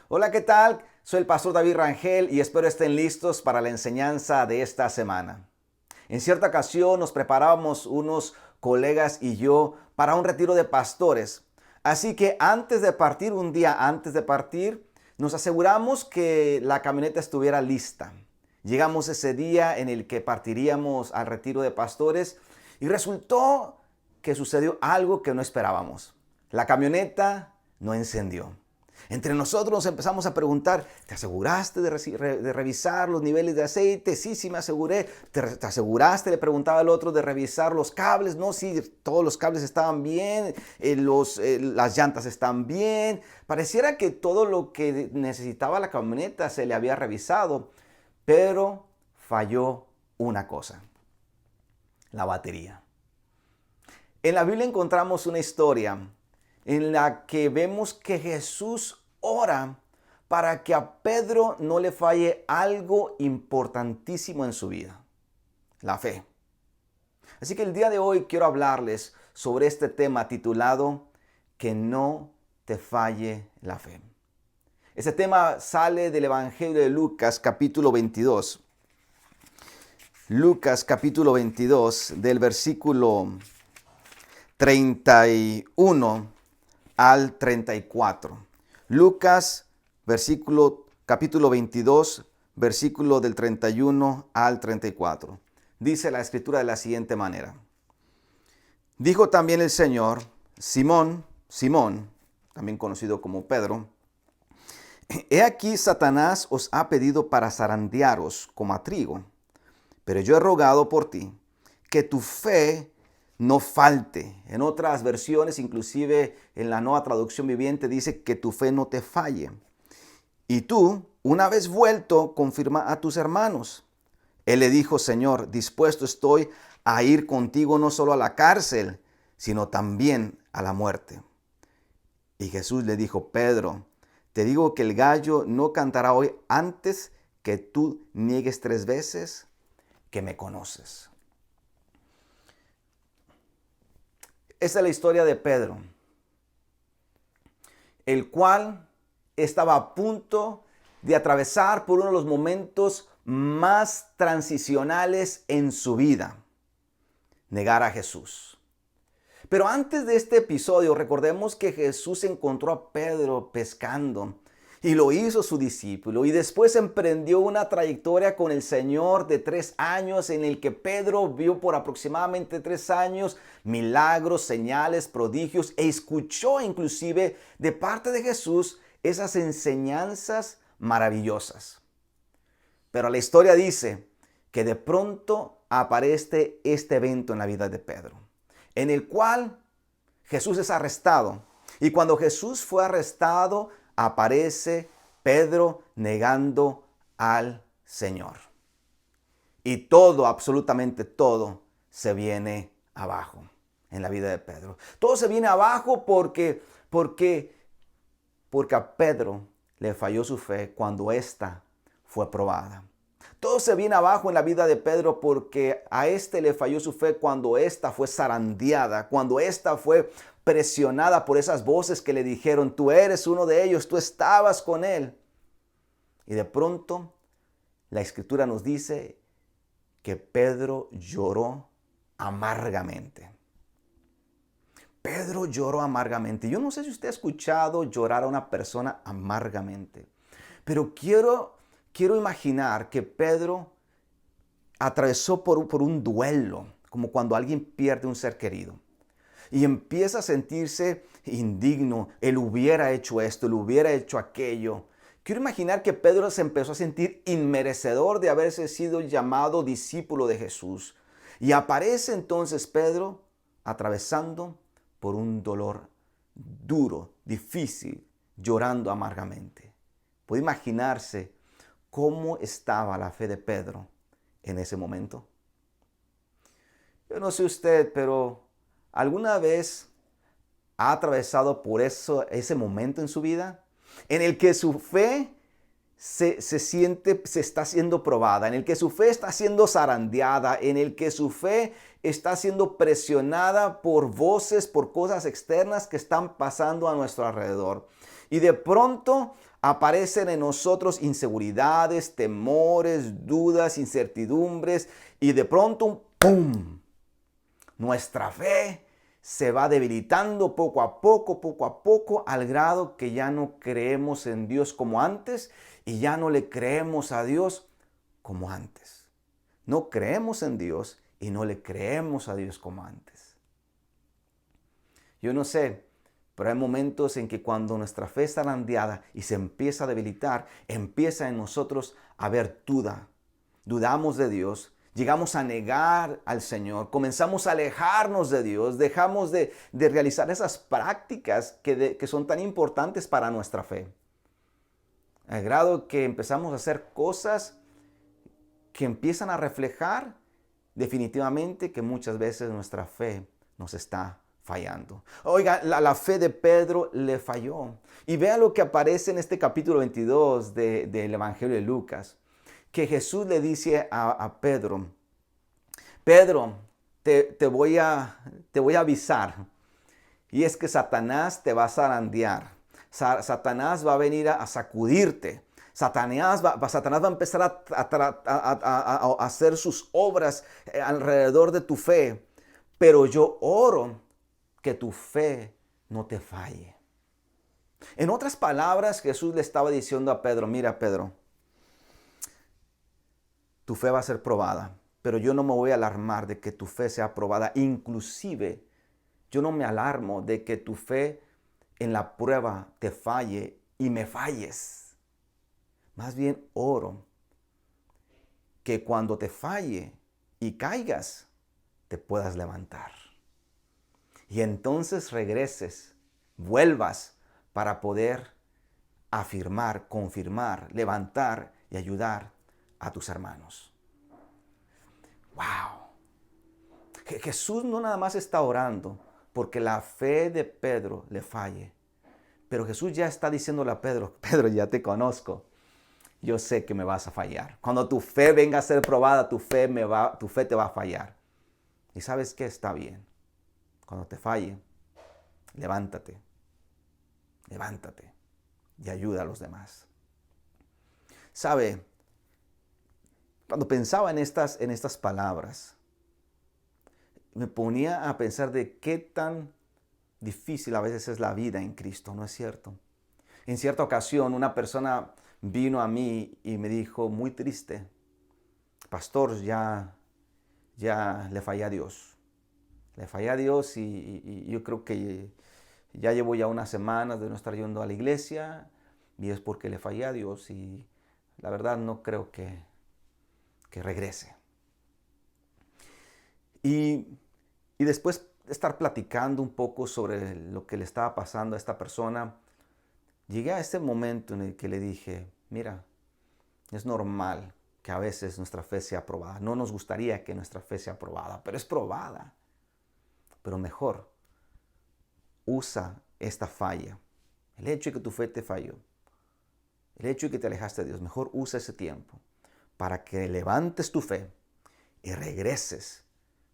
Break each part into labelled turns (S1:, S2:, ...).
S1: Hola, ¿qué tal? Soy el pastor David Rangel y espero estén listos para la enseñanza de esta semana. En cierta ocasión nos preparábamos unos colegas y yo para un retiro de pastores. Así que un día antes de partir, nos aseguramos que la camioneta estuviera lista. Llegamos ese día en el que partiríamos al retiro de pastores y resultó que sucedió algo que no esperábamos. La camioneta no encendió. Entre nosotros nos empezamos a preguntar, ¿te aseguraste de revisar los niveles de aceite? Sí, sí me aseguré. ¿Te aseguraste? Le preguntaba al otro de revisar los cables. No, sí, todos los cables estaban bien, las llantas están bien. Pareciera que todo lo que necesitaba la camioneta se le había revisado, pero falló una cosa, la batería. En la Biblia encontramos una historia en la que vemos que Jesús ora para que a Pedro no le falle algo importantísimo en su vida, la fe. Así que el día de hoy quiero hablarles sobre este tema titulado Que no te falle la fe. Este tema sale del Evangelio de Lucas capítulo 22. Lucas capítulo 22 del versículo 31 al 34. Lucas, capítulo 22, versículo del 31 al 34. Dice la escritura de la siguiente manera. Dijo también el Señor, Simón, Simón, también conocido como Pedro, he aquí Satanás os ha pedido para zarandearos como a trigo, pero yo he rogado por ti, que tu fe no falte. En otras versiones, inclusive en la Nueva Traducción Viviente, dice que tu fe no te falle. Y tú, una vez vuelto, confirma a tus hermanos. Él le dijo, Señor, dispuesto estoy a ir contigo no solo a la cárcel, sino también a la muerte. Y Jesús le dijo, Pedro, te digo que el gallo no cantará hoy antes que tú niegues 3 veces que me conoces. Esta es la historia de Pedro, el cual estaba a punto de atravesar por uno de los momentos más transicionales en su vida, negar a Jesús. Pero antes de este episodio, recordemos que Jesús encontró a Pedro pescando y lo hizo su discípulo, y después emprendió una trayectoria con el Señor de 3 años en el que Pedro vio por aproximadamente 3 años milagros, señales, prodigios, e escuchó inclusive de parte de Jesús esas enseñanzas maravillosas. Pero la historia dice que de pronto aparece este evento en la vida de Pedro, en el cual Jesús es arrestado. Y cuando Jesús fue arrestado, aparece Pedro negando al Señor. Y todo, absolutamente todo, se viene abajo en la vida de Pedro. Todo se viene abajo porque a Pedro le falló su fe cuando ésta fue probada. Todo se viene abajo en la vida de Pedro porque a este le falló su fe cuando ésta fue zarandeada, cuando ésta fue presionada por esas voces que le dijeron, tú eres uno de ellos, tú estabas con él. Y de pronto la escritura nos dice que Pedro lloró amargamente. Pedro lloró amargamente. Yo no sé si usted ha escuchado llorar a una persona amargamente, pero quiero imaginar que Pedro atravesó por un duelo, como cuando alguien pierde un ser querido. Y empieza a sentirse indigno. Él hubiera hecho esto, él hubiera hecho aquello. Quiero imaginar que Pedro se empezó a sentir inmerecedor de haberse sido llamado discípulo de Jesús. Y aparece entonces Pedro atravesando por un dolor duro, difícil, llorando amargamente. ¿Puede imaginarse cómo estaba la fe de Pedro en ese momento? Yo no sé usted, pero ¿alguna vez ha atravesado por ese momento en su vida en el que su fe se está siendo probada, en el que su fe está siendo zarandeada, en el que su fe está siendo presionada por voces, por cosas externas que están pasando a nuestro alrededor? Y de pronto Aparecen en nosotros inseguridades, temores, dudas, incertidumbres y de pronto, ¡pum! Nuestra fe se va debilitando poco a poco, al grado que ya no creemos en Dios como antes y ya no le creemos a Dios como antes. No creemos en Dios y no le creemos a Dios como antes. Yo no sé, pero hay momentos en que cuando nuestra fe está zarandeada y se empieza a debilitar, empieza en nosotros a haber duda. Dudamos de Dios, llegamos a negar al Señor, comenzamos a alejarnos de Dios, dejamos de realizar esas prácticas que son tan importantes para nuestra fe. Al grado que empezamos a hacer cosas que empiezan a reflejar definitivamente que muchas veces nuestra fe nos está fallando. Oiga, la fe de Pedro le falló. Y vea lo que aparece en este capítulo 22 del Evangelio de Lucas, que Jesús le dice a Pedro, Pedro, te voy a avisar, y es que Satanás te va a zarandear. Satanás va a venir a sacudirte. Satanás va a empezar a hacer sus obras alrededor de tu fe. Pero yo oro que tu fe no te falle. En otras palabras, Jesús le estaba diciendo a Pedro, mira Pedro, tu fe va a ser probada, pero yo no me voy a alarmar de que tu fe sea probada. Inclusive, yo no me alarmo de que tu fe en la prueba te falle y me falles. Más bien oro que cuando te falle y caigas, te puedas levantar. Y entonces regreses, vuelvas para poder afirmar, confirmar, levantar y ayudar a tus hermanos. ¡Wow! Jesús no nada más está orando porque la fe de Pedro le falle, pero Jesús ya está diciéndole a Pedro, Pedro, ya te conozco, yo sé que me vas a fallar. Cuando tu fe venga a ser probada, tu fe te va a fallar. ¿Y sabes qué? Está bien. Cuando te falle, levántate y ayuda a los demás. ¿Sabe? Cuando pensaba en estas palabras, me ponía a pensar de qué tan difícil a veces es la vida en Cristo, ¿no es cierto? En cierta ocasión una persona vino a mí y me dijo, muy triste, pastor, ya le fallé a Dios. Le fallé a Dios y yo creo que ya llevo ya unas semanas de no estar yendo a la iglesia y es porque le fallé a Dios y la verdad no creo que regrese. Y después de estar platicando un poco sobre lo que le estaba pasando a esta persona, llegué a ese momento en el que le dije, mira, es normal que a veces nuestra fe sea probada. No nos gustaría que nuestra fe sea probada, pero es probada. Pero mejor, usa esta falla. El hecho de que tu fe te falló, el hecho de que te alejaste de Dios, mejor usa ese tiempo para que levantes tu fe y regreses,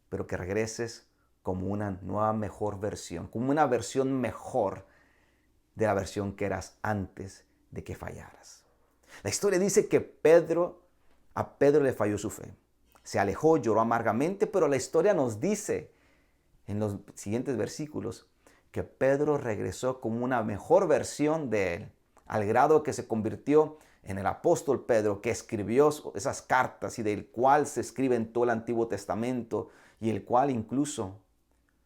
S1: pero que regreses como una nueva, mejor versión, como una versión mejor de la versión que eras antes de que fallaras. La historia dice que a Pedro le falló su fe. Se alejó, lloró amargamente, pero la historia nos dice en los siguientes versículos que Pedro regresó como una mejor versión de él, al grado que se convirtió en el apóstol Pedro, que escribió esas cartas y del cual se escribe en todo el Antiguo Testamento y el cual incluso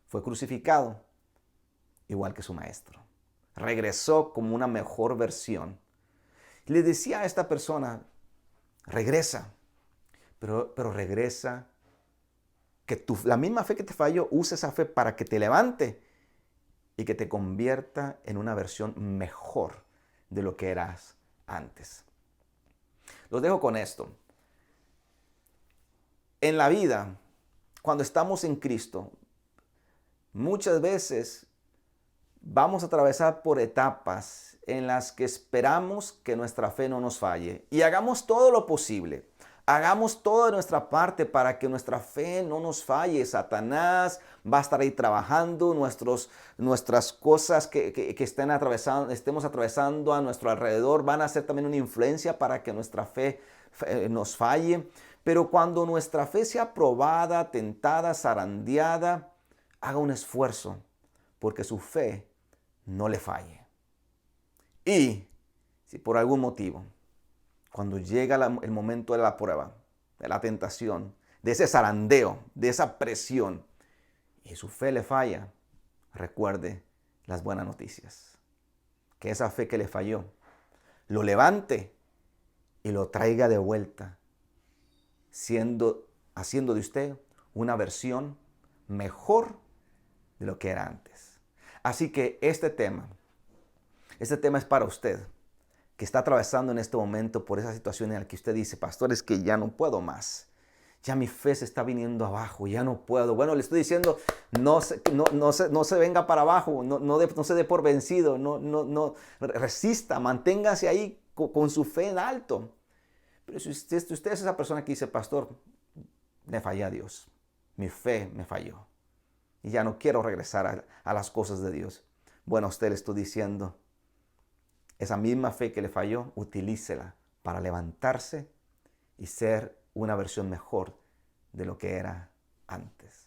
S1: fue crucificado, igual que su maestro. Regresó como una mejor versión. Le decía a esta persona, regresa, pero regresa, que la misma fe que te falló, usa esa fe para que te levante y que te convierta en una versión mejor de lo que eras antes. Los dejo con esto. En la vida, cuando estamos en Cristo, muchas veces vamos a atravesar por etapas en las que esperamos que nuestra fe no nos falle y hagamos todo lo posible. Hagamos toda nuestra parte para que nuestra fe no nos falle. Satanás va a estar ahí trabajando, nuestras cosas que estemos atravesando a nuestro alrededor van a ser también una influencia para que nuestra fe nos falle. Pero cuando nuestra fe sea probada, tentada, zarandeada, haga un esfuerzo porque su fe no le falle. Y si por algún motivo, cuando llega el momento de la prueba, de la tentación, de ese zarandeo, de esa presión, y su fe le falla, recuerde las buenas noticias. Que esa fe que le falló, lo levante y lo traiga de vuelta, haciendo de usted una versión mejor de lo que era antes. Así que este tema es para usted, que está atravesando en este momento por esa situación en la que usted dice, pastor, es que ya no puedo más. Ya mi fe se está viniendo abajo, ya no puedo. Bueno, le estoy diciendo, no se venga para abajo, no se dé por vencido, resista, manténgase ahí con su fe en alto. Pero si usted es esa persona que dice, pastor, me fallé a Dios, mi fe me falló y ya no quiero regresar a las cosas de Dios. Bueno, a usted le estoy diciendo, esa misma fe que le falló, utilícela para levantarse y ser una versión mejor de lo que era antes.